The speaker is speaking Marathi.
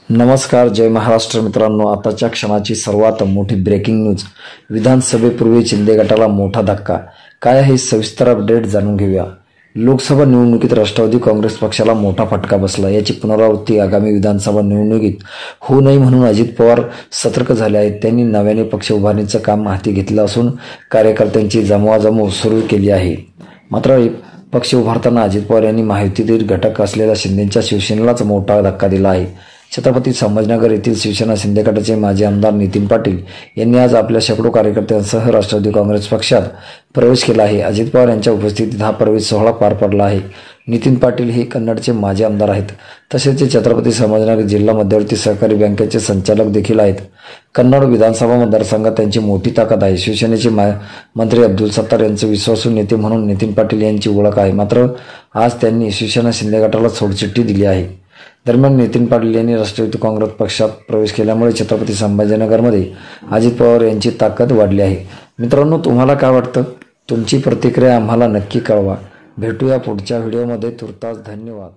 नमस्कार, जय महाराष्ट्र मित्रांनो. आताच्या क्षणाची सर्वात मोठी ब्रेकिंग न्यूज. विधानसभेपूर्वी शिंदे गटाला मोठा धक्का. काय आहे सविस्तर अपडेट जाणून घेऊया. लोकसभा निवडणुकीत राष्ट्रवादी काँग्रेस पक्षाला मोठा फटका बसला. याची पुनरावृत्ती आगामी विधानसभा निवडणुकीत होऊ नये म्हणून अजित पवार सतर्क झाले आहेत. त्यांनी नव्याने पक्ष उभारणीचं काम हाती घेतलं असून कार्यकर्त्यांची जमवाजमव सुरू केली आहे. मात्र पक्ष उभारताना अजित पवार यांनी महायुतीतील घटक असलेल्या शिंदेच्या शिवसेनेलाच मोठा धक्का दिला आहे. छत्रपती संभाजीनगर येथील शिवसेना शिंदे गटाचे माजी आमदार नितीन पाटील यांनी आज आपल्या शेकडो कार्यकर्त्यांसह राष्ट्रवादी काँग्रेस पक्षात प्रवेश केला आहे. अजित पवार यांच्या उपस्थितीत हा प्रवेश सोहळा पार पडला आहे. नितीन पाटील हे कन्नडचे माजी आमदार आहेत. तसेच ते छत्रपती संभाजीनगर जिल्हा मध्यवर्ती सहकारी बँकेचे संचालक देखील आहेत. कन्नड विधानसभा मतदारसंघात त्यांची मोठी ताकद आहे. शिवसेनेचे मंत्री अब्दुल सत्तार यांचे विश्वासू नेते म्हणून नितीन पाटील यांची ओळख आहे. मात्र आज त्यांनी शिवसेना शिंदे गटाला सोडचिठ्ठी दिली आहे. दरम्यान नितीन पाटील यांनी राष्ट्रवादी काँग्रेस पक्षात प्रवेश केल्यामुळे छत्रपती संभाजीनगरमध्ये अजित पवार यांची ताकद वाढली आहे. मित्रांनो, तुम्हाला काय वाटतं? तुमची प्रतिक्रिया आम्हाला नक्की कळवा. भेटूया पुढच्या व्हिडिओमध्ये. तुर्तास धन्यवाद.